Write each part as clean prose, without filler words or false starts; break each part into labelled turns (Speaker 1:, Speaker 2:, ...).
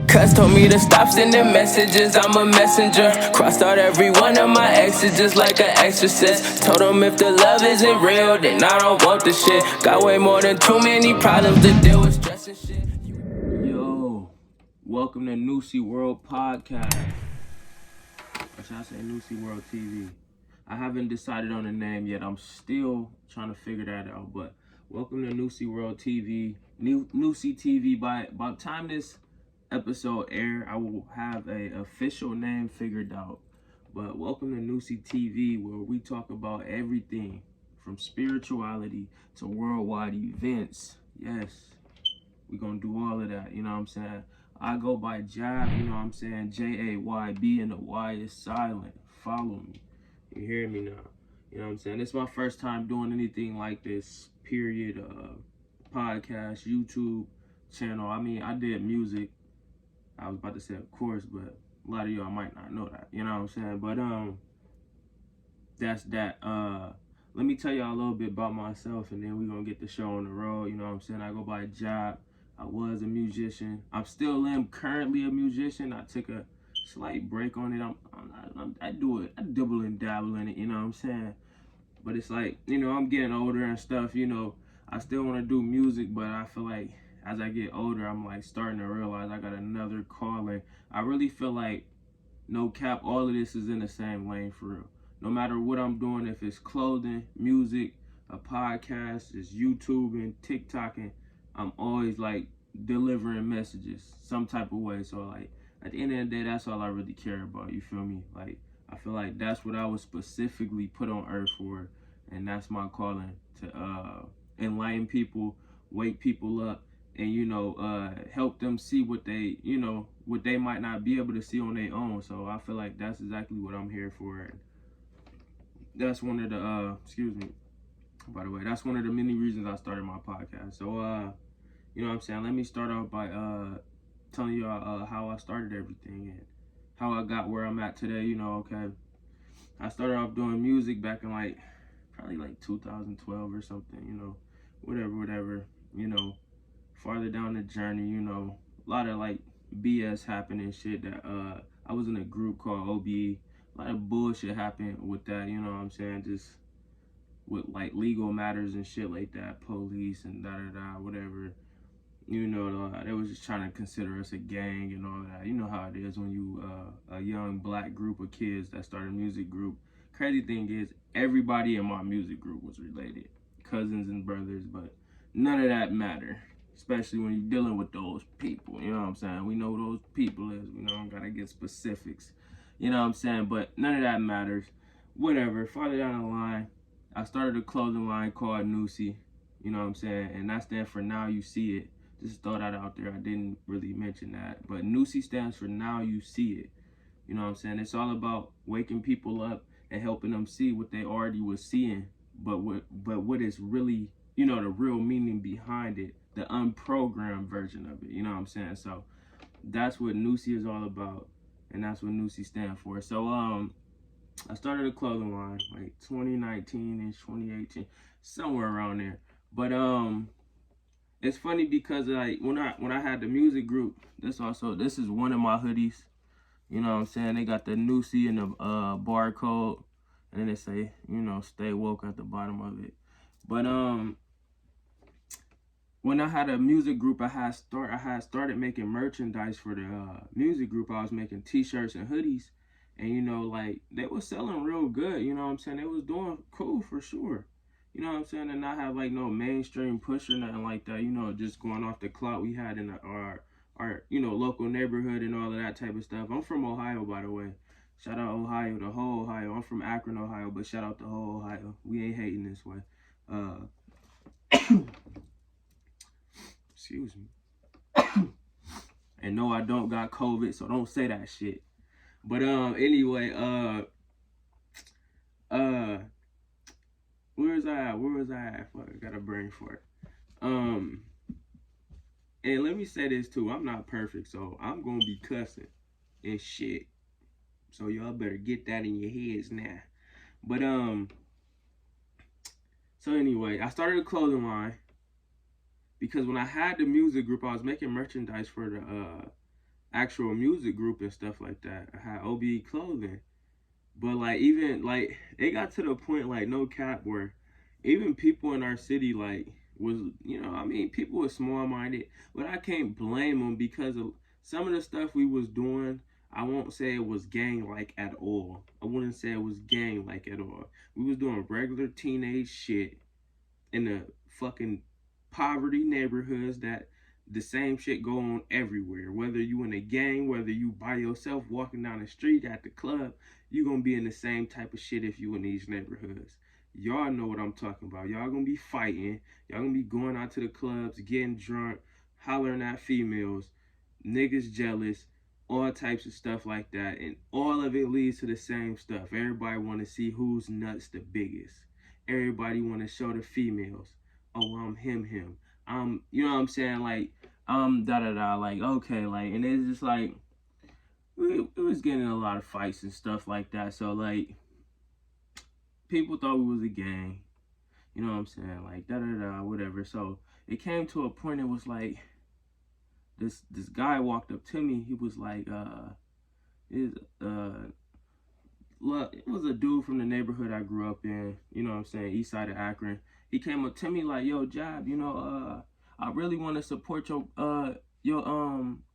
Speaker 1: Cuz told me to stop sending messages, I'm a messenger. Crossed out every one of my exes just like an exorcist. Told them if the love isn't real, then I don't want the shit. Got way more than too many problems to deal with, stress and shit. Yo, welcome to Nusi World Podcast. Or should I say Nusi World TV? I haven't decided on a name yet. I'm still trying to figure that out. But welcome to Nusi World TV. Nusi TV. By the time this episode air, I will have a official name figured out. But welcome to Nusi TV, where we talk about everything from spirituality to worldwide events. Yes, we're gonna do all of that, you know what I'm saying? I go by Jab, you know what I'm saying? Jayb, and the Y is silent. Follow me. You hear me now? You know what I'm saying? It's my first time doing anything like this, period. Podcast, YouTube channel. I mean, I did music. I was about to say, of course, but a lot of y'all might not know that. You know what I'm saying? But that's that. Let me tell y'all a little bit about myself, and then we're gonna get the show on the road. You know what I'm saying? I go by Job. I was a musician. I still am currently a musician. I took a slight break on it. I do it. I dibble and dabble in it. You know what I'm saying? But it's like, you know, I'm getting older and stuff. You know, I still want to do music, but I feel like as I get older, I'm like starting to realize I got another calling. I really feel like, no cap, all of this is in the same lane for real. No matter what I'm doing, if it's clothing, music, a podcast, it's YouTube and TikToking, I'm always like delivering messages some type of way. So like at the end of the day, that's all I really care about. You feel me? Like I feel like that's what I was specifically put on earth for, and that's my calling, to enlighten people, wake people up, and you know, help them see what they, you know, what they might not be able to see on their own. So I feel like that's exactly what I'm here for. And that's one of the excuse me, by the way, that's one of the many reasons I started my podcast. So you know what I'm saying, let me start off by telling y'all how I started everything and how I got where I'm at today. You know, okay, I started off doing music back in like probably like 2012 or something, you know, whatever, you know, farther down the journey, you know, a lot of like BS happening, shit that I was in a group called OBE. A lot of bullshit happened with that, you know what I'm saying, just with like legal matters and shit like that, police and whatever. You know, they was just trying to consider us a gang and all that. You know how it is when you a young black group of kids that start a music group. Crazy thing is, everybody in my music group was related, cousins and brothers, but none of that matter, especially when you're dealing with those people. You know what I'm saying? We know who those people is. We don't gotta get specifics. You know what I'm saying? But none of that matters. Whatever. Farther down the line, I started a clothing line called Nusi. You know what I'm saying? And that stands for Now You See It. Just throw that out there. I didn't really mention that. But Nusi stands for Now You See It. You know what I'm saying? It's all about waking people up and helping them see what they already was seeing, but what is really, you know, the real meaning behind it, the unprogrammed version of it. You know what I'm saying? So that's what Nusi is all about, and that's what Nusi stands for. So I started a clothing line like 2019-ish, 2018, somewhere around there. But it's funny because like when I had the music group, this is one of my hoodies. You know what I'm saying? They got the Nusi and the barcode, and then they say, you know, stay woke at the bottom of it. But when I had a music group, I had started making merchandise for the music group. I was making t-shirts and hoodies, and you know, like they was selling real good. You know what I'm saying? They was doing cool for sure. You know what I'm saying? And not have like no mainstream push or nothing like that. You know, just going off the clout we had in our you know, local neighborhood and all of that type of stuff. I'm from Ohio, by the way. Shout out Ohio, the whole Ohio. I'm from Akron, Ohio, but shout out the whole Ohio. We ain't hating this way. Excuse me. And no, I don't got COVID, so don't say that shit. But anyway, where was I at? Fuck, I got a brain fart. And let me say this too, I'm not perfect, so I'm gonna be cussing and shit. So y'all better get that in your heads now. But so anyway, I started a clothing line because when I had the music group, I was making merchandise for the
Speaker 2: actual music group and stuff like that. I had OBE clothing. But like even like it got to the point like no cap where even people in our city like was I mean people were small minded, but I can't blame them because of some of the stuff we was doing. I won't say it was gang like at all. I wouldn't say it was gang like at all. We was doing regular teenage shit in the fucking poverty neighborhoods that the same shit go on everywhere. Whether you in a gang, whether you by yourself walking down the street at the club, you gonna be in the same type of shit if you in these neighborhoods. Y'all know what I'm talking about. Y'all gonna be fighting. Y'all gonna be going out to the clubs, getting drunk, hollering at females, niggas jealous, all types of stuff like that. And all of it leads to the same stuff. Everybody wanna see who's nuts the biggest. Everybody want to show the females, oh, I'm him. You know what I'm saying? Like, da da da. Like, okay, like, and it's just like, it was getting a lot of fights and stuff like that. So, like, people thought we was a gang. You know what I'm saying? Like, da da da, whatever. So, it came to a point, it was like, this guy walked up to me. He was like, is, look, it was a dude from the neighborhood I grew up in, you know what I'm saying, east side of Akron. He came up to me like, yo, Jab, I really want to support your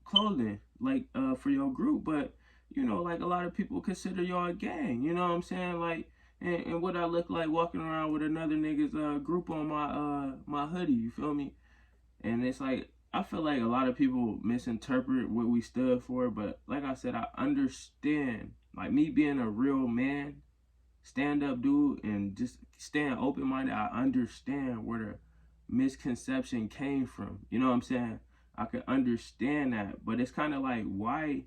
Speaker 2: clothing, like for your group, but like a lot of people consider y'all a gang, you know what I'm saying? Like and what I look like walking around with another nigga's group on my hoodie, you feel me? And it's like I feel like a lot of people misinterpret what we stood for, but like I said, I understand. Like me being a real man, stand up dude, and just staying open minded, I understand where the misconception came from. You know what I'm saying? I can understand that, but it's kind of like why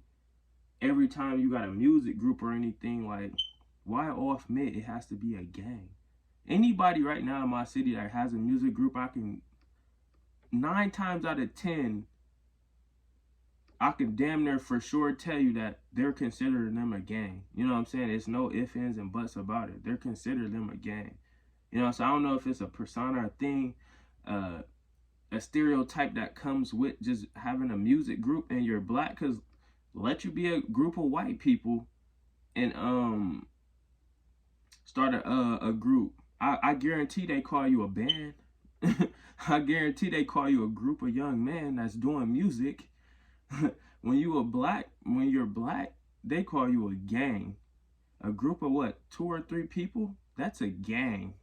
Speaker 2: every time you got a music group or anything, like why off mid it has to be a gang. Anybody right now in my city that has a music group, I can 9 times out of 10, I can damn near for sure tell you that they're considering them a gang. You know what I'm saying? It's no ifs, ands, and buts about it. They're considering them a gang. So I don't know if it's a persona or thing, uh, a stereotype that comes with just having a music group and you're black. Cause let you be a group of white people and start a group. I guarantee they call you a band. I guarantee they call you a group of young men that's doing music. When you're black, they call you a gang. A group of what, 2 or 3 people? That's a gang.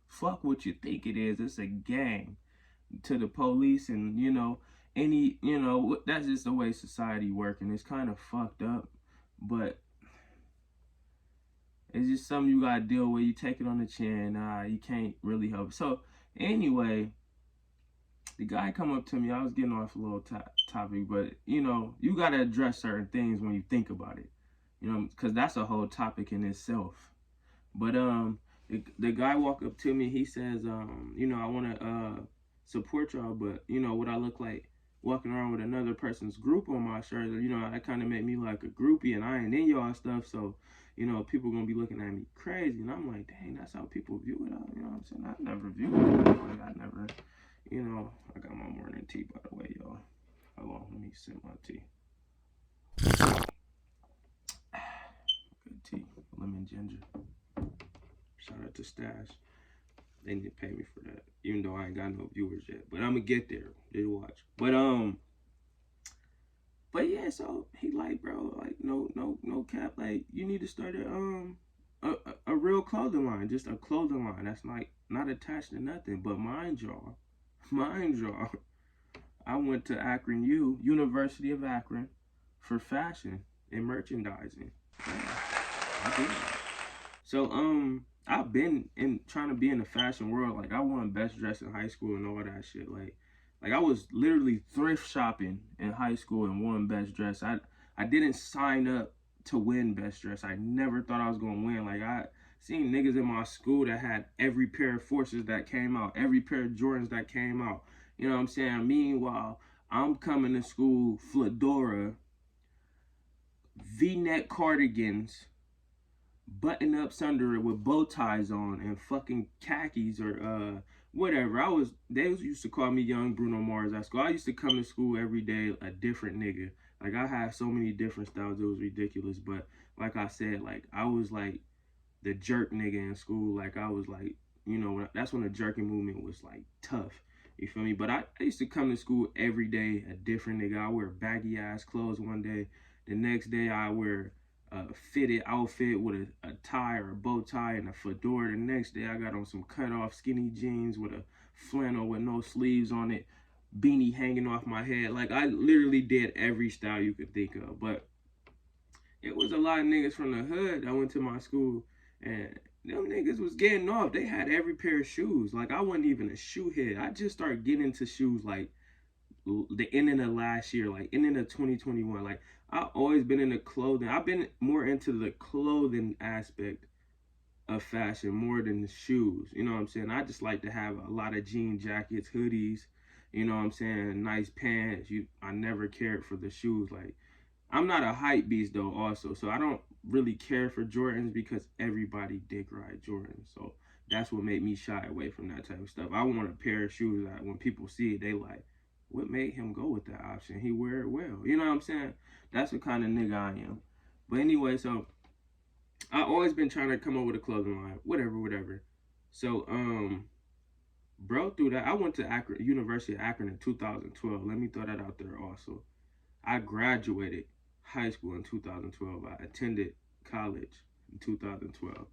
Speaker 2: Fuck what you think it is. It's a gang to the police, and that's just the way society works, and it's kind of fucked up. But it's just something you gotta deal with. You take it on the chin. You can't really help it. So anyway, the guy come up to me. I was getting off a little topic, but you gotta address certain things when you think about it, because that's a whole topic in itself. But the guy walked up to me. He says, I want to support y'all, but what I look like walking around with another person's group on my shirt, that kind of made me like a groupie, and I ain't in y'all stuff, so people gonna be looking at me crazy, and I'm like, dang, that's how people view it. You know what I'm saying? I never viewed it that way. I never. I got my morning tea, by the way, y'all. Hold on, let me sip my tea. Good tea, lemon ginger. Shout out to Stash. They need to pay me for that, even though I ain't got no viewers yet. But I'm gonna get there. Just watch. But yeah. So he like, bro, like no cap. Like you need to start a real clothing line, just a clothing line that's like not attached to nothing. But mind y'all, I went to University of Akron, for fashion and merchandising. Yeah, I did. So I've been in trying to be in the fashion world. Like I won best dress in high school and all that shit. Like I was literally thrift shopping in high school and won best dress. I didn't sign up to win best dress. I never thought I was gonna win. Like I seen niggas in my school that had every pair of Forces that came out, every pair of Jordans that came out. You know what I'm saying? Meanwhile, I'm coming to school, fedora, V-neck cardigans, button ups under it with bow ties on, and fucking khakis or whatever. They used to call me Young Bruno Mars at school. I used to come to school every day a different nigga. Like I had so many different styles, it was ridiculous. But like I said, like I was like the jerk nigga in school. Like I was like, that's when the jerking movement was like tough. You feel me? But I used to come to school every day a different nigga. I wear baggy ass clothes one day. The next day I wear a fitted outfit with a tie or a bow tie and a fedora. The next day I got on some cut off skinny jeans with a flannel with no sleeves on it, beanie hanging off my head. Like I literally did every style you could think of. But it was a lot of niggas from the hood that went to my school, and them niggas was getting off. They had every pair of shoes. Like I wasn't even a shoe head. I just started getting into shoes like the ending of last year, like ending of 2021. Like I've always been into clothing. I've been more into the clothing aspect of fashion more than the shoes. You know what I'm saying? I just like to have a lot of jean jackets, hoodies, you know what I'm saying, nice pants. I never cared for the shoes. Like I'm not a hype beast though also. So I don't really care for Jordans because everybody dick ride Jordans. So that's what made me shy away from that type of stuff. I want a pair of shoes that when people see it, they like, what made him go with that option? He wear it well. You know what I'm saying? That's the kind of nigga I am. But anyway, so I always been trying to come up with a clothing line, whatever. So, bro, through that, I went to Akron, University of Akron in 2012. Let me throw that out there also. I graduated high school in 2012. I attended college in 2012.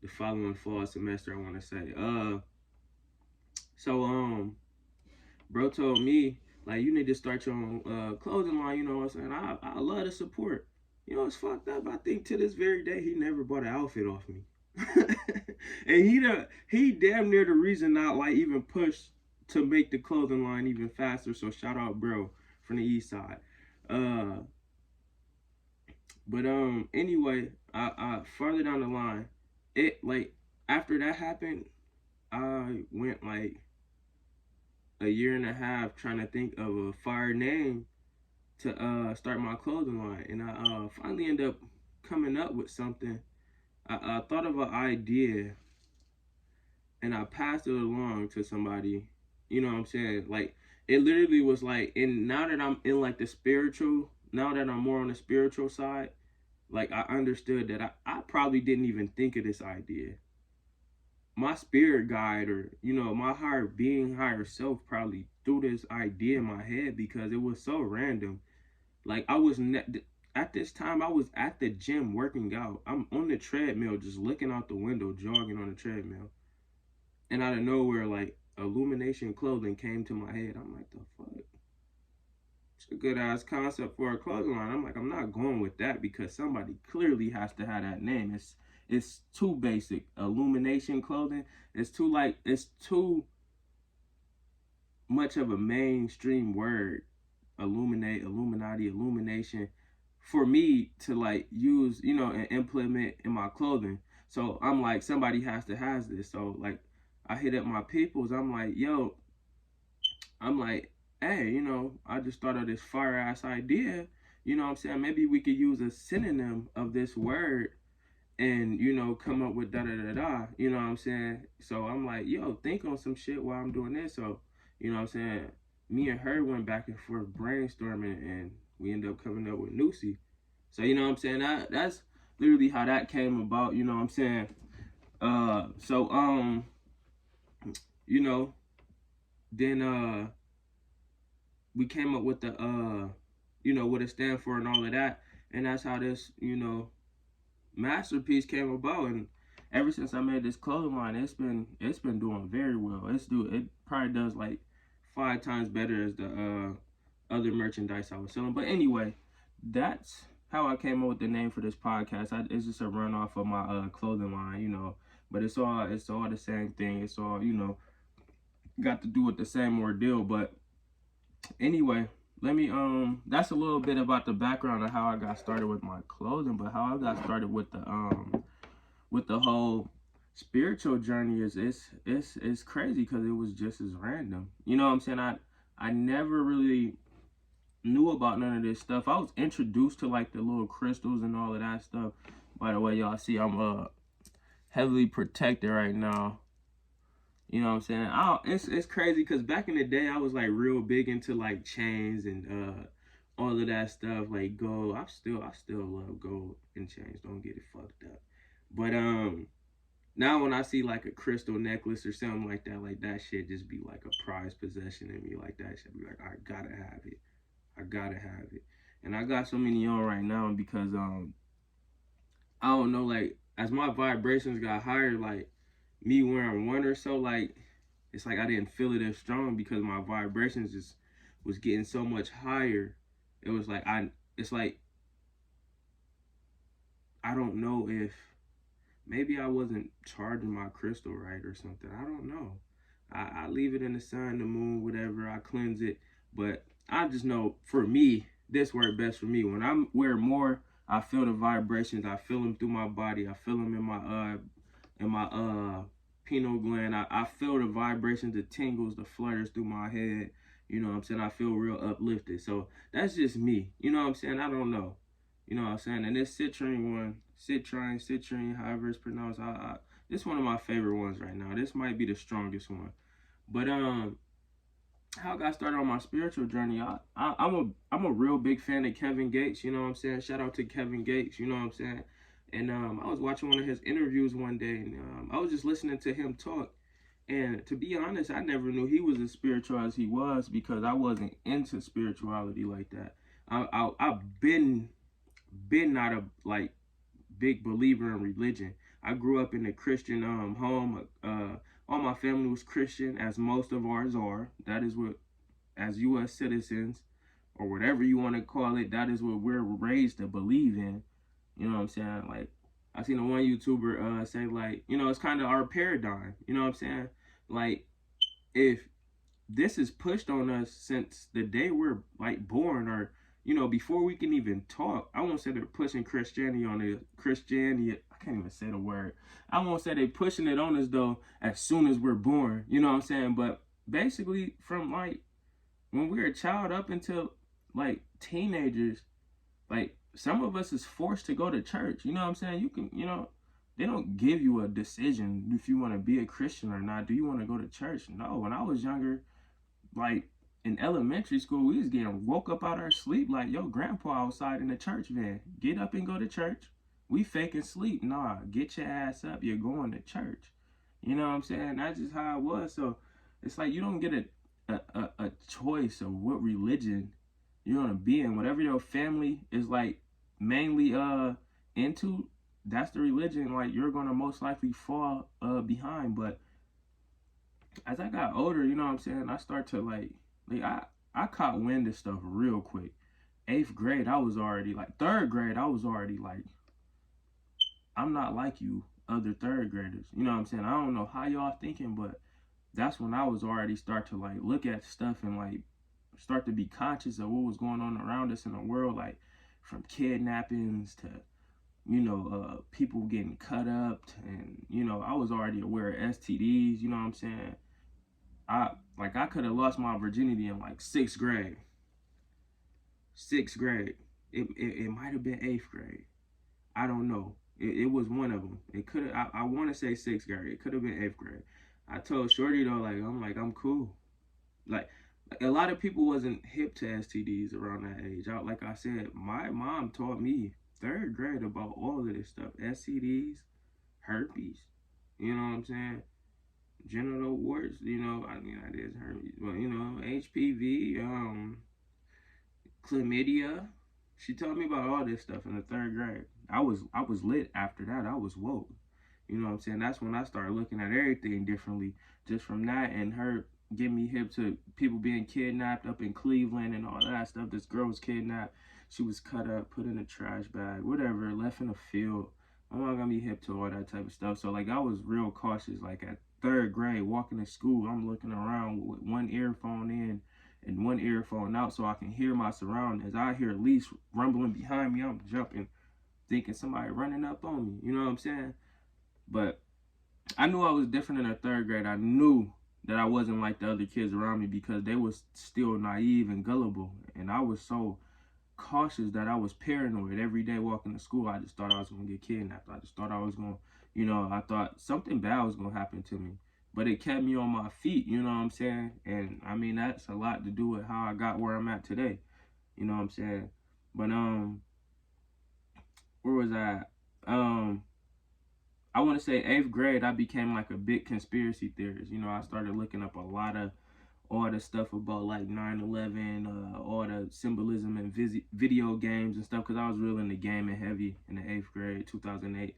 Speaker 2: The following fall semester, I want to say. So, bro told me, like, you need to start your own clothing line, you know what I'm saying? I love the support. You know, it's fucked up. I think to this very day, he never bought an outfit off me. And he damn near the reason I like even pushed to make the clothing line even faster. So shout out bro from the east side. But anyway, I further down the line, it like after that happened, I went like a year and a half trying to think of a fire name to start my clothing line, and I finally ended up coming up with something. I thought of an idea and I passed it along to somebody. You know what I'm saying? Like it literally was like, and now that I'm in like the spiritual, now that I'm more on the spiritual side, like I understood that I probably didn't even think of this idea. My spirit guide, or my higher being, higher self probably threw this idea in my head because it was so random. Like at this time I was at the gym working out. I'm on the treadmill just looking out the window, jogging on the treadmill. And out of nowhere, like illumination clothing came to my head. I'm like, the fuck? It's a good ass concept for a clothing line. I'm like, I'm not going with that because somebody clearly has to have that name. It's too basic. Illumination clothing. It's too much of a mainstream word. Illuminati, illumination, for me to like use, and implement in my clothing. So I'm like, somebody has to have this. So like I hit up my peoples. I'm like, yo, hey, I just thought of this fire ass idea. You know what I'm saying? Maybe we could use a synonym of this word and, come up with da da da da. You know what I'm saying? So I'm like, yo, think on some shit while I'm doing this. So, you know what I'm saying? Me and her went back and forth brainstorming and we ended up coming up with Nusi. So, you know what I'm saying? That's literally how that came about, you know what I'm saying? So, then we came up with the what it stands for and all of that, and that's how this masterpiece came about. And ever since I made this clothing line, it's been doing very well. It probably does like 5 times better as the other merchandise I was selling. But anyway, that's how I came up with the name for this podcast. It's just a runoff of my clothing line, but it's all the same thing. It's all got to do with the same ordeal. But anyway, let me that's a little bit about the background of how I got started with my clothing. But how I got started with the whole spiritual journey is crazy because it was just as random. You know what I'm saying? I never really knew about none of this stuff. I was introduced to like the little crystals and all of that stuff. By the way, y'all see I'm heavily protected right now. You know what I'm saying? It's crazy because back in the day, I was like real big into like chains and all of that stuff, like gold. I still love gold and chains. Don't get it fucked up. But now when I see like a crystal necklace or something like that shit just be like a prized possession in me. Like that shit be like, I gotta have it. I gotta have it. And I got so many on right now because I don't know, like as my vibrations got higher, like me wearing one or so, like it's like I didn't feel it as strong because my vibrations just was getting so much higher. It was like it's like I don't know if maybe I wasn't charging my crystal right or something. I don't know. I leave it in the sun, the moon, whatever. I cleanse it, but I just know for me, this worked best for me. When I wear more, I feel the vibrations. I feel them through my body. I feel them in my pineal gland. I feel the vibrations, the tingles, the flutters through my head. You know what I'm saying? I feel real uplifted. So that's just me. You know what I'm saying? I don't know. You know what I'm saying? And this citrine one, citrine, however it's pronounced, this one of my favorite ones right now. This might be the strongest one. But how I got started on my spiritual journey, I'm a real big fan of Kevin Gates. You know what I'm saying? Shout out to Kevin Gates. You know what I'm saying? And I was watching one of his interviews one day, and I was just listening to him talk. And to be honest, I never knew he was as spiritual as he was because I wasn't into spirituality like that. I've been not a like big believer in religion. I grew up in a Christian home. All my family was Christian, as most of ours are. That is what, as U.S. citizens, or whatever you want to call it, that is what we're raised to believe in. You know what I'm saying? Like, I seen a one YouTuber say like, it's kind of our paradigm. You know what I'm saying? Like, if this is pushed on us since the day we're like born, or before we can even talk. I won't say they're pushing Christianity on it. Christianity, I can't even say the word. I won't say they're pushing it on us though as soon as we're born. You know what I'm saying? But basically, from like when we're a child up until like teenagers, like some of us is forced to go to church. You know what I'm saying? You can, they don't give you a decision if you want to be a Christian or not. Do you want to go to church? No. When I was younger, like in elementary school, we was getting woke up out our sleep like, yo, grandpa outside in the church van. Get up and go to church. We faking sleep. Nah, get your ass up. You're going to church. You know what I'm saying? That's just how it was. So it's like you don't get a choice of what religion you're gonna be in. Whatever your family is like mainly into, that's the religion like you're gonna most likely fall behind. But as I got older, you know what I'm saying, I start to like I caught wind of stuff real quick. 8th grade, I was already like 3rd grade, I was already like, I'm not like you other 3rd graders. You know what I'm saying? I don't know how y'all thinking, but that's when I was already start to like look at stuff and like start to be conscious of what was going on around us in the world, like from kidnappings to people getting cut up, and I was already aware of STDs. You know what I'm saying? I could have lost my virginity in like 6th grade. 6th grade. It might have been 8th grade. I don't know. It was one of them. It could have. I want to say 6th grade. It could have been 8th grade. I told Shorty though, I'm cool. Like a lot of people wasn't hip to STDs around that age. Like I said, my mom taught me 3rd grade about all of this stuff. STDs, herpes. You know what I'm saying? Genital warts, that is herpes. But HPV, chlamydia. She told me about all this stuff in the 3rd grade. I was lit after that. I was woke. You know what I'm saying? That's when I started looking at everything differently. Just from that and her getting me hip to people being kidnapped up in Cleveland and all that stuff. This girl was kidnapped. She was cut up, put in a trash bag, whatever, left in a field. I'm not gonna be hip to all that type of stuff. So like I was real cautious. Like at 3rd grade, walking to school, I'm looking around with one earphone in and one earphone out so I can hear my surroundings. I hear at least rumbling behind me. I'm jumping, thinking somebody running up on me. You know what I'm saying? But I knew I was different in the 3rd grade. I knew that I wasn't like the other kids around me because they was still naive and gullible. And I was so cautious that I was paranoid every day walking to school. I just thought I was going to get kidnapped. I just thought I was going to, I thought something bad was going to happen to me. but it kept me on my feet, you know what I'm saying? And I mean, that's a lot to do with how I got where I'm at today, you know what I'm saying? But where was I at? I want to say 8th grade, I became like a big conspiracy theorist. You know, I started looking up a lot of all the stuff about like 9/11, all the symbolism in video games and stuff, because I was real into gaming heavy in the 8th grade, 2008,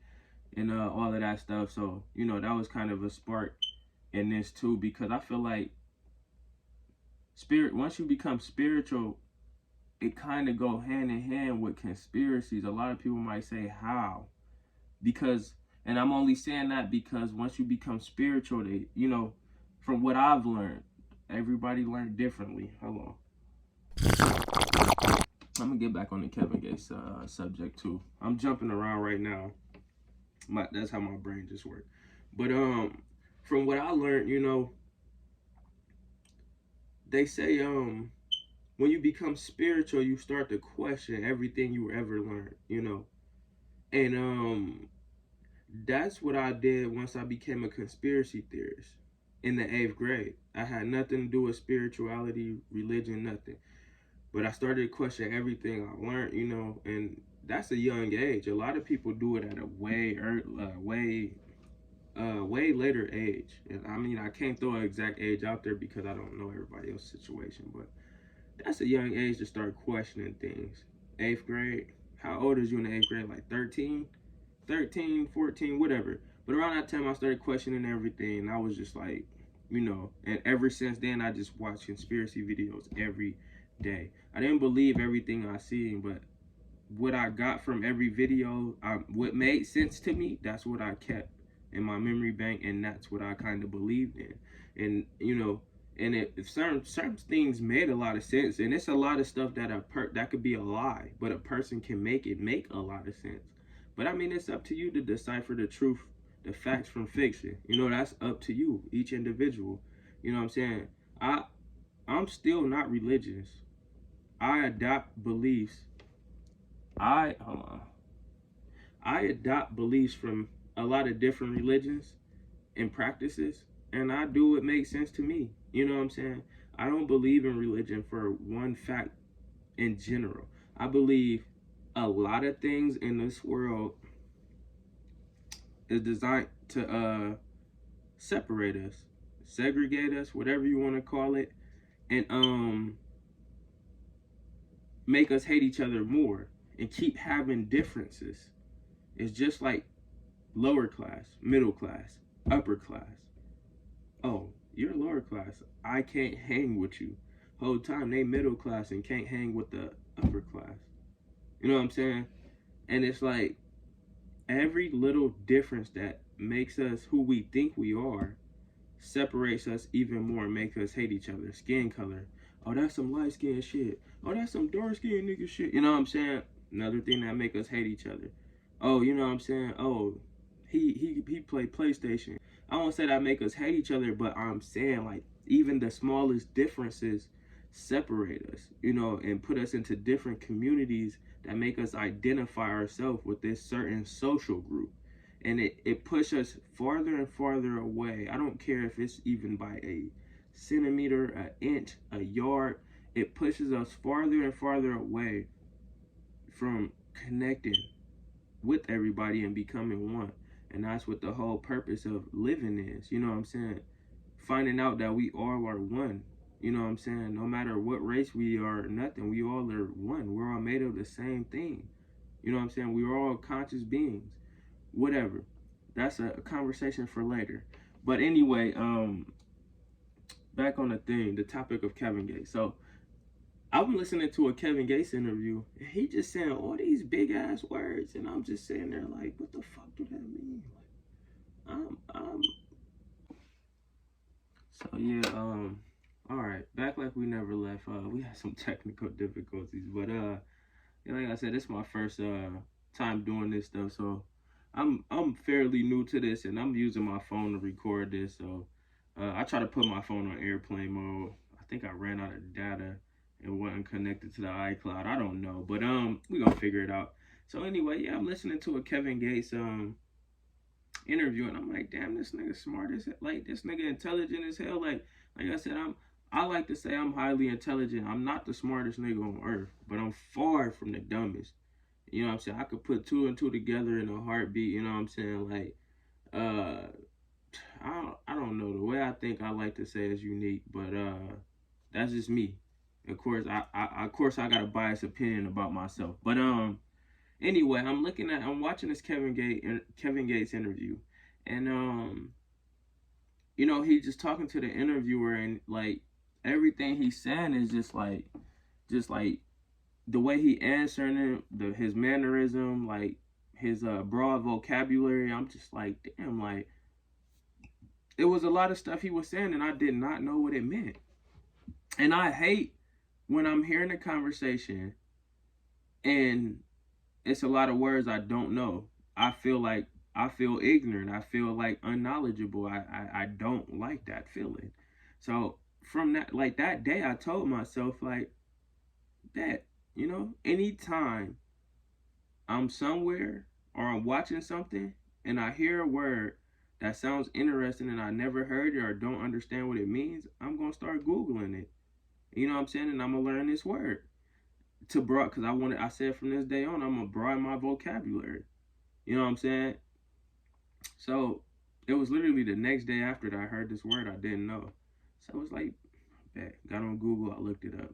Speaker 2: and all of that stuff. So, you know, that was kind of a spark in this too, because I feel like once you become spiritual, it kind of go hand in hand with conspiracies. A lot of people might say, how? Because, and I'm only saying that because once you become spiritual, they, you know, from what I've learned, everybody learned differently. Hold on. I'm gonna get back on the Kevin Gates subject too. I'm jumping around right now. That's how my brain just works. But from what I learned, you know, they say when you become spiritual, you start to question everything you ever learned, you know. And that's what I did once I became a conspiracy theorist in the 8th grade. I had nothing to do with spirituality, religion, nothing. But I started to question everything I learned, you know, and that's a young age. A lot of people do it at a way later age. And I mean, I can't throw an exact age out there because I don't know everybody else's situation, but that's a young age to start questioning things. 8th grade. How old is you in the 8th grade? Like 13, 14, whatever. But around that time, I started questioning everything. And I was just like, you know, and ever since then, I just watch conspiracy videos every day. I didn't believe everything I seen, but what I got from every video, what made sense to me, that's what I kept in my memory bank, and that's what I kind of believed in. And you know, and if certain things made a lot of sense, and it's a lot of stuff that that could be a lie, but a person can make a lot of sense. But I mean, it's up to you to decipher the truth, the facts from fiction. You know, that's up to you, each individual. You know what I'm saying? I'm still not religious. I adopt beliefs. I hold on. I adopt beliefs from a lot of different religions and practices, and I do what makes sense to me. You know what I'm saying? I don't believe in religion for one fact in general. I believe a lot of things in this world is designed to separate us, segregate us, whatever you want to call it, and make us hate each other more and keep having differences. It's just like lower class, middle class, upper class. Oh, you're lower class. I can't hang with you. Whole time they middle class and can't hang with the upper class. You know what I'm saying? And it's like every little difference that makes us who we think we are separates us even more and makes us hate each other. Skin color. Oh, that's some light skin shit. Oh, that's some dark skin nigga shit. You know what I'm saying? Another thing that make us hate each other. Oh, you know what I'm saying? Oh, he played PlayStation. I won't say that make us hate each other, but I'm saying like even the smallest differences separate us, you know, and put us into different communities that make us identify ourselves with this certain social group. And it pushes us farther and farther away. I don't care if it's even by a centimeter, an inch, a yard. It pushes us farther and farther away from connecting with everybody and becoming one. And that's what the whole purpose of living is. You know what I'm saying? Finding out that we all are one. You know what I'm saying? No matter what race we are, nothing. We all are one. We're all made of the same thing. You know what I'm saying? We're all conscious beings. Whatever. That's a conversation for later. But anyway, back on the thing, the topic of Kevin Gates. So I'm listening to a Kevin Gates interview, and he just saying all these big ass words, and I'm just sitting there like, what the fuck do that mean? Like, so yeah, all right, back like we never left. We had some technical difficulties, but yeah, like I said, this is my first time doing this stuff, so I'm fairly new to this, and I'm using my phone to record this. So I try to put my phone on airplane mode. I think I ran out of data. It wasn't connected to the iCloud. I don't know, but we gonna figure it out. So anyway, yeah, I'm listening to a Kevin Gates interview, and I'm like, damn, this nigga smart as hell. Like, this nigga intelligent as hell. Like I said, I like to say I'm highly intelligent. I'm not the smartest nigga on earth, but I'm far from the dumbest. You know what I'm saying? I could put two and two together in a heartbeat. You know what I'm saying? Like, uh, I don't know. The way I think, I like to say is unique, but that's just me. Of course, I got a biased opinion about myself. But anyway, I'm watching this Kevin Gates interview, and he's just talking to the interviewer, and like everything he's saying is just like the way he answering it, his mannerism, like his broad vocabulary. I'm just like, damn, like it was a lot of stuff he was saying, and I did not know what it meant. And I hate when I'm hearing a conversation and it's a lot of words I don't know. I feel ignorant. I feel like unknowledgeable. I don't like that feeling. So from that day, I told myself like that, anytime I'm somewhere or I'm watching something and I hear a word that sounds interesting and I never heard it or don't understand what it means, I'm gonna start Googling it. You know what I'm saying? And I'm gonna learn this word to broad because I said from this day on, I'm gonna broaden my vocabulary. You know what I'm saying? So it was literally the next day after that I heard this word I didn't know. So it was like, bet, got on Google, I looked it up.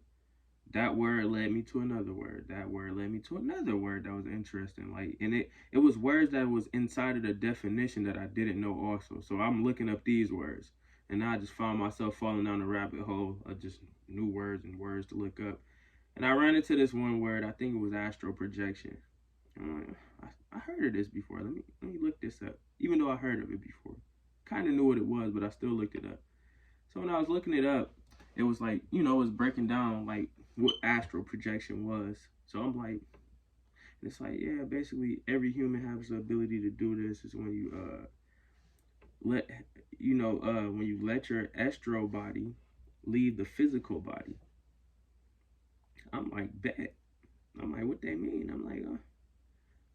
Speaker 2: That word led me to another word. That word led me to another word that was interesting. Like, and it was words that was inside of the definition that I didn't know also. So I'm looking up these words, and I just found myself falling down a rabbit hole of just new words and words to look up. And I ran into this one word. I think it was astral projection. I heard of this before. Let me look this up. Even though I heard of it before, kind of knew what it was, but I still looked it up. So when I was looking it up, it was like, it was breaking down like what astral projection was. So I'm like, it's like, yeah, basically every human has the ability to do this. Is when you let when you let your astral body leave the physical body. I'm like, bet. I'm like, what they mean? I'm like,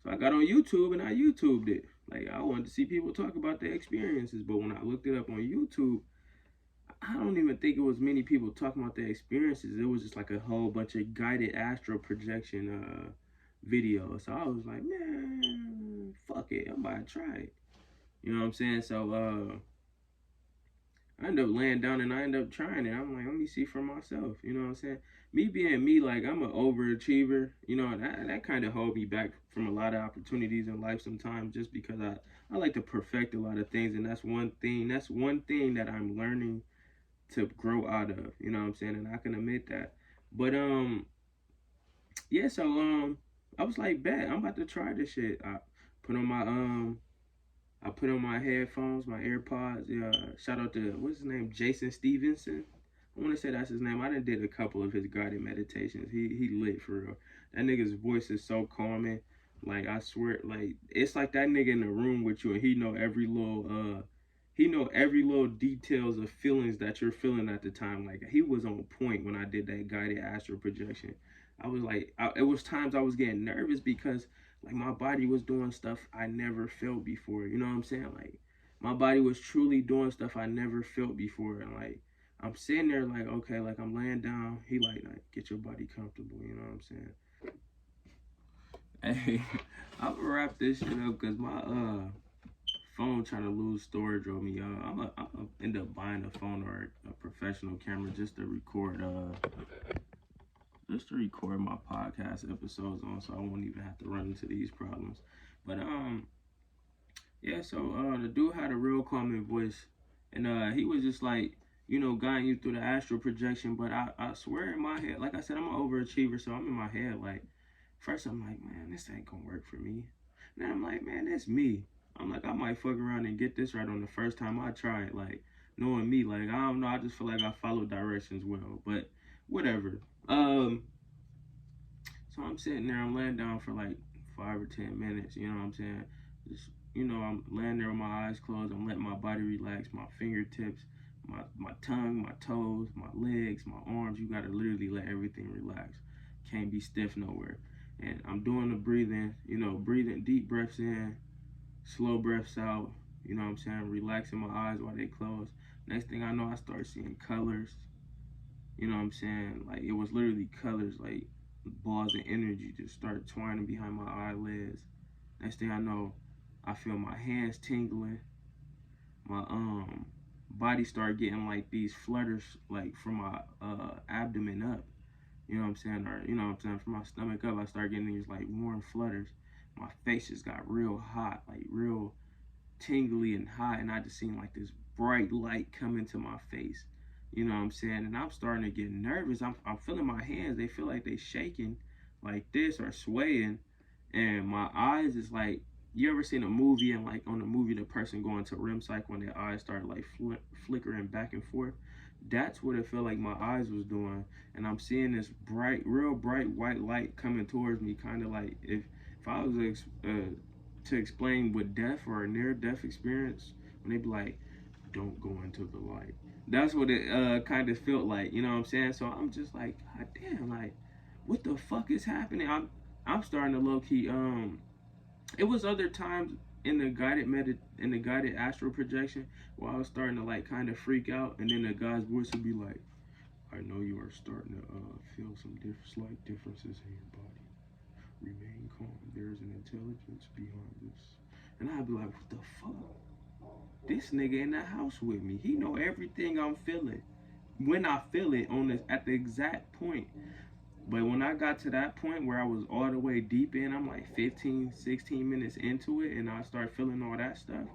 Speaker 2: so I got on YouTube and I YouTubed it. Like, I wanted to see people talk about their experiences, but when I looked it up on YouTube, I don't even think it was many people talking about their experiences. It was just like a whole bunch of guided astral projection videos. So I was like, man, fuck it, I'm about to try it. You know what I'm saying? So I ended up laying down and I ended up trying it. I'm like, let me see for myself. You know what I'm saying? Me being me, like I'm an overachiever. That kind of hold me back from a lot of opportunities in life sometimes, just because I like to perfect a lot of things, and that's one thing. That's one thing that I'm learning to grow out of. You know what I'm saying? And I can admit that. But yeah. So I was like, bet I'm about to try this shit. Put on my I put on my headphones, my AirPods. Shout out to what's his name, Jason Stevenson. I want to say that's his name. I done did a couple of his guided meditations. He lit for real. That nigga's voice is so calming. Like I swear, like it's like that nigga in the room with you, and he know every little details of feelings that you're feeling at the time. Like he was on point when I did that guided astral projection. I was like, it was times I was getting nervous because like my body was doing stuff I never felt before. You know what I'm saying? Like my body was truly doing stuff I never felt before. And like I'm sitting there like, okay, like I'm laying down. He like get your body comfortable. You know what I'm saying? Hey, I'm gonna wrap this shit up because my phone trying to lose storage on me. I'm gonna end up buying a phone or a professional camera just to record my podcast episodes on, so I won't even have to run into these problems. But yeah. So the dude had a real calming voice, and he was just like, guiding you through the astral projection. But I swear in my head, like I said, I'm an overachiever, so I'm in my head like, first I'm like, man, this ain't gonna work for me. And then I'm like, man, that's me. I'm like, I might fuck around and get this right on the first time I try it. Like, knowing me, like, I don't know, I just feel like I follow directions well. But whatever. So I'm sitting there, I'm laying down for like 5 or 10 minutes, you know what I'm saying? Just, I'm laying there with my eyes closed, I'm letting my body relax, my fingertips, my tongue, my toes, my legs, my arms. You gotta literally let everything relax. Can't be stiff nowhere. And I'm doing the breathing, breathing deep breaths in, slow breaths out, You know what I'm saying? Relaxing my eyes while they close. Next thing I know, I start seeing colors. You know what I'm saying? Like it was literally colors, like balls of energy just start twining behind my eyelids. Next thing I know, I feel my hands tingling. My body start getting like these flutters like from my abdomen up. You know what I'm saying? Or you know what I'm saying, from my stomach up, I start getting these like warm flutters. My face just got real hot, like real tingly and hot, and I just seen like this bright light come into my face. You know what I'm saying? And I'm starting to get nervous. I'm feeling my hands, they feel like they shaking like this or swaying. And my eyes is like, you ever seen a movie and like on the movie the person going to REM cycle when their eyes start like flickering back and forth? That's what it felt like my eyes was doing. And I'm seeing this bright, real bright white light coming towards me, kind of like if I was to explain what death or a near death experience, when they be like, don't go into the light. That's what it kind of felt like, you know what I'm saying? So I'm just like, God damn, like, what the fuck is happening? I'm starting to low key. It was other times in the in the guided astral projection where I was starting to like kind of freak out, and then the guy's voice would be like, I know you are starting to feel some slight differences in your body. Remain calm. There's an intelligence behind this. And I'd be like, what the fuck? This nigga in the house with me. He know everything I'm feeling. When I feel it on this at the exact point. But when I got to that point where I was all the way deep in, I'm like 15, 16 minutes into it, and I start feeling all that stuff.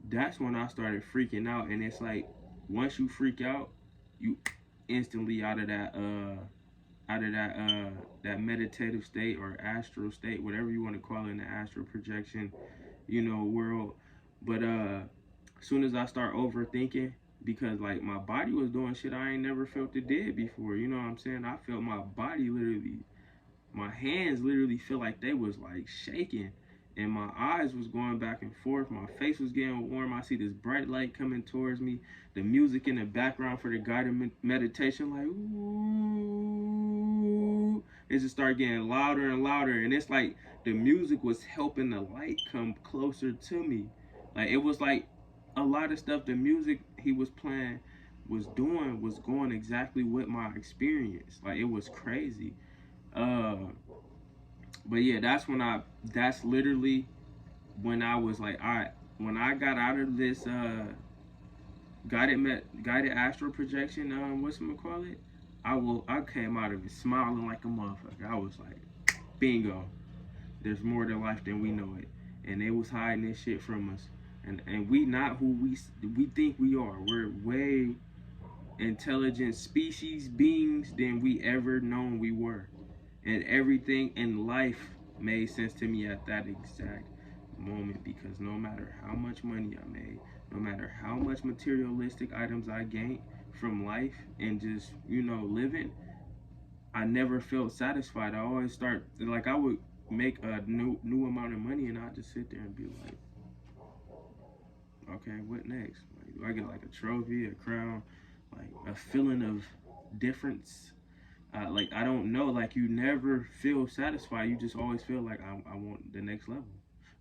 Speaker 2: That's when I started freaking out. And it's like, once you freak out, you instantly out of that meditative state or astral state, whatever you want to call it, in the astral projection, you know, world. But as soon as I start overthinking, because like my body was doing shit I ain't never felt it did before, you know what I'm saying? I felt my body literally, my hands literally feel like they was like shaking, and my eyes was going back and forth. My face was getting warm. I see this bright light coming towards me. The music in the background for the guided meditation, like ooh, it just started getting louder and louder. And it's like the music was helping the light come closer to me. Like it was like a lot of stuff the music he was playing was doing was going exactly with my experience. Like it was crazy. Uh, but yeah, that's literally when I was like, all right, when I got out of this guided astral projection, call it, I came out of it smiling like a motherfucker. I was like, bingo, there's more to life than we know it, and they was hiding this shit from us, and we not who we think we are. We're way intelligent species beings than we ever known we were. And everything in life made sense to me at that exact moment, because no matter how much money I made, no matter how much materialistic items I gained from life and just, you know, living, I never felt satisfied. I always start like I would make a new amount of money, and I just sit there and be like, okay, what next? Like, do I get like a trophy, a crown, like a feeling of difference? Like I don't know, like you never feel satisfied. You just always feel like I want the next level.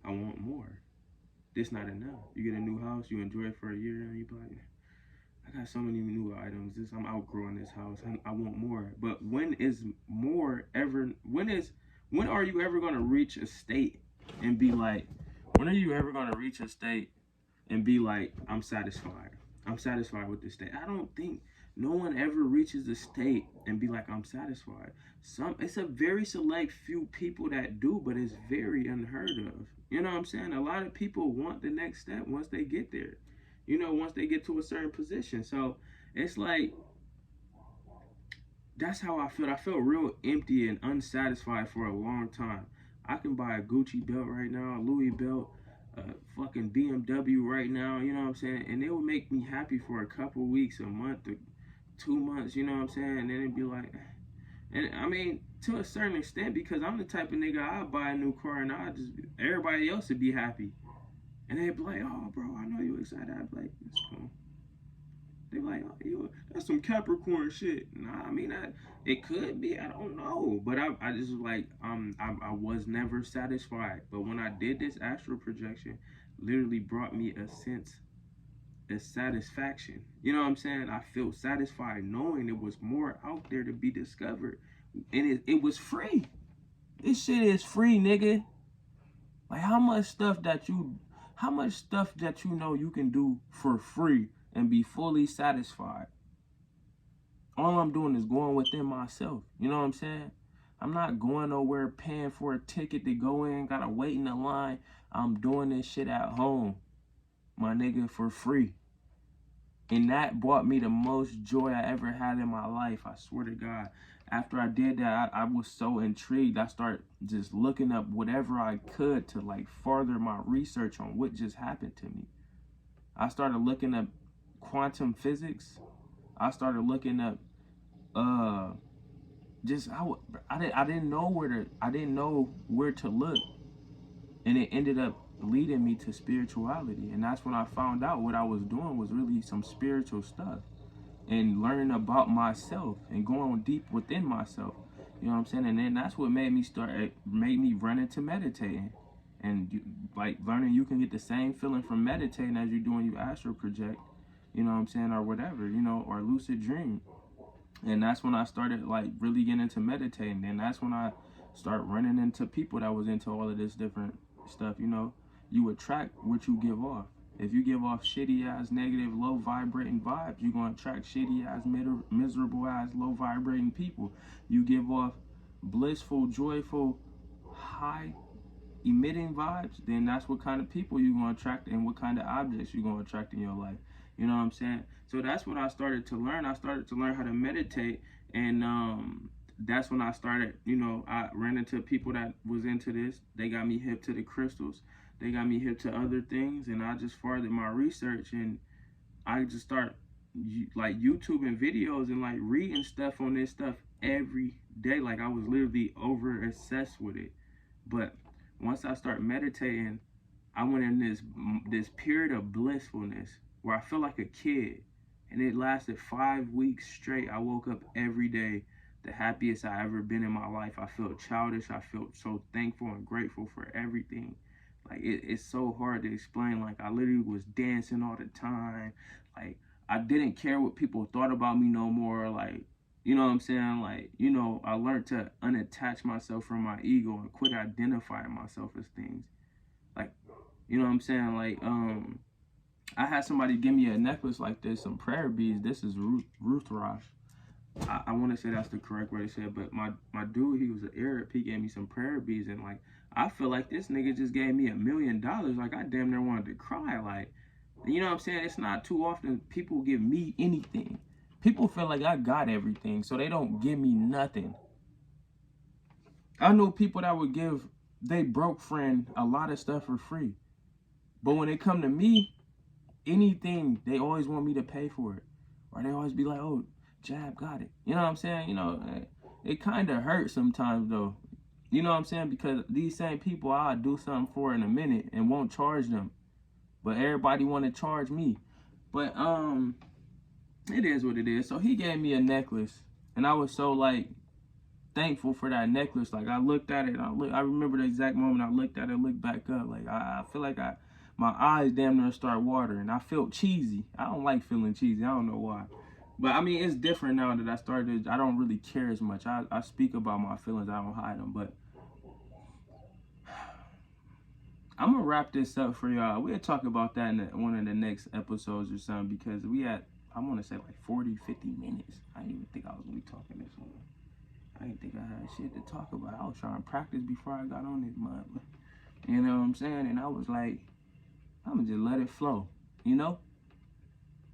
Speaker 2: I want more. This not enough. You get a new house, you enjoy it for a year, and you be like, I got so many new items. I'm outgrowing this house. I want more. But when is more ever? When are you ever gonna reach a state and be like? When are you ever gonna reach a state and be like, I'm satisfied. I'm satisfied with this state. I don't think no one ever reaches a state and be like, I'm satisfied. It's a very select few people that do, but it's very unheard of. You know what I'm saying? A lot of people want the next step once they get there. You know, once they get to a certain position. So it's like that's how I feel. I felt real empty and unsatisfied for a long time. I can buy a Gucci belt right now, a Louis belt, a fucking BMW right now, you know what I'm saying? And it would make me happy for a couple weeks, a month, or 2 months, you know what I'm saying? And then it'd be like, and I mean, to a certain extent, because I'm the type of nigga, I'll buy a new car and everybody else would be happy. And they'd be like, oh, bro, I know you excited. I'd be like, that's cool. They like, oh, that's some Capricorn shit. Nah, I mean, it could be. I don't know, but I just like, I was never satisfied. But when I did this astral projection, literally brought me a sense of satisfaction. You know what I'm saying? I feel satisfied knowing there was more out there to be discovered. And it was free. This shit is free, nigga. Like how much stuff that you know you can do for free and be fully satisfied. All I'm doing is going within myself. You know what I'm saying? I'm not going nowhere paying for a ticket to go in, gotta wait in the line. I'm doing this shit at home, my nigga, for free. And that brought me the most joy I ever had in my life. I swear to God. After I did that, I was so intrigued. I started just looking up whatever I could to like further my research on what just happened to me. I started looking up quantum physics. I started looking up just how I didn't know where to look. And it ended up leading me to spirituality. And that's when I found out what I was doing was really some spiritual stuff and learning about myself and going deep within myself. You know what I'm saying? And then that's what made me run into meditating. And like learning you can get the same feeling from meditating as you do when you astral project, you know what I'm saying, or whatever, you know, or lucid dream. And that's when I started like really getting into meditating. And that's when I started running into people that was into all of this different stuff, you know. You attract what you give off. If you give off shitty ass, negative, low vibrating vibes, you're gonna attract shitty ass, miserable ass, low vibrating people. You give off blissful, joyful, high emitting vibes, then that's what kind of people you're gonna attract and what kind of objects you're gonna attract in your life. You know what I'm saying? So that's what I started to learn. I started to learn how to meditate, and that's when I started, you know, I ran into people that was into this. They got me hip to the crystals. They got me hip to other things, and I just furthered my research, and I just start like YouTubing videos and like reading stuff on this stuff every day. Like I was literally over obsessed with it. But once I start meditating, I went in this period of blissfulness where I feel like a kid, and it lasted 5 weeks straight. I woke up every day the happiest I ever been in my life. I felt childish. I felt so thankful and grateful for everything. Like it's so hard to explain. Like I literally was dancing all the time. Like I didn't care what people thought about me no more. Like, you know what I'm saying? Like, you know, I learned to unattach myself from my ego and quit identifying myself as things. Like, you know what I'm saying? Like, I had somebody give me a necklace like this, some prayer beads. This is Ruth Rosh. I want to say that's the correct way to say it, but my dude, he was an Arab. He gave me some prayer beads, and like I feel like this nigga just gave me $1 million. Like I damn near wanted to cry. Like, you know what I'm saying? It's not too often people give me anything. People feel like I got everything, so they don't give me nothing. I know people that would give they broke friend a lot of stuff for free, but when it come to me, anything they always want me to pay for it, or they always be like, "Oh, Jab got it." You know what I'm saying? You know, it kind of hurts sometimes though. You know what I'm saying? Because these same people I'll do something for in a minute and won't charge them, but everybody want to charge me. But it is what it is. So he gave me a necklace, and I was so like thankful for that necklace. Like I looked at it, and I remember the exact moment I looked at it, looked back up. Like I feel like my eyes damn near start watering. I felt cheesy. I don't like feeling cheesy. I don't know why. But I mean, it's different now that I don't really care as much. I speak about my feelings. I don't hide them. But I'm going to wrap this up for y'all. We'll talk about that in one of the next episodes or something, because I want to say like 40, 50 minutes. I didn't even think I was going to be talking this long. I didn't think I had shit to talk about. I was trying to practice before I got on this mud. You know what I'm saying? And I was like, I'm going to just let it flow, you know?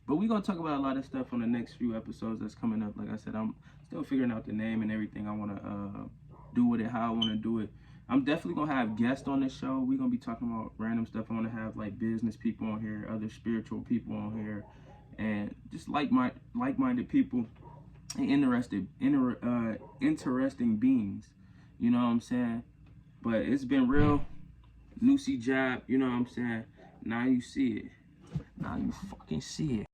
Speaker 2: But we're going to talk about a lot of stuff on the next few episodes that's coming up. Like I said, I'm still figuring out the name and everything I want to do with it, how I want to do it. I'm definitely going to have guests on this show. We're going to be talking about random stuff. I want to have like business people on here, other spiritual people on here, and just like-minded people and interesting beings. You know what I'm saying? But it's been real. Nusi Jab, you know what I'm saying? Now you see it. Now you fucking see it.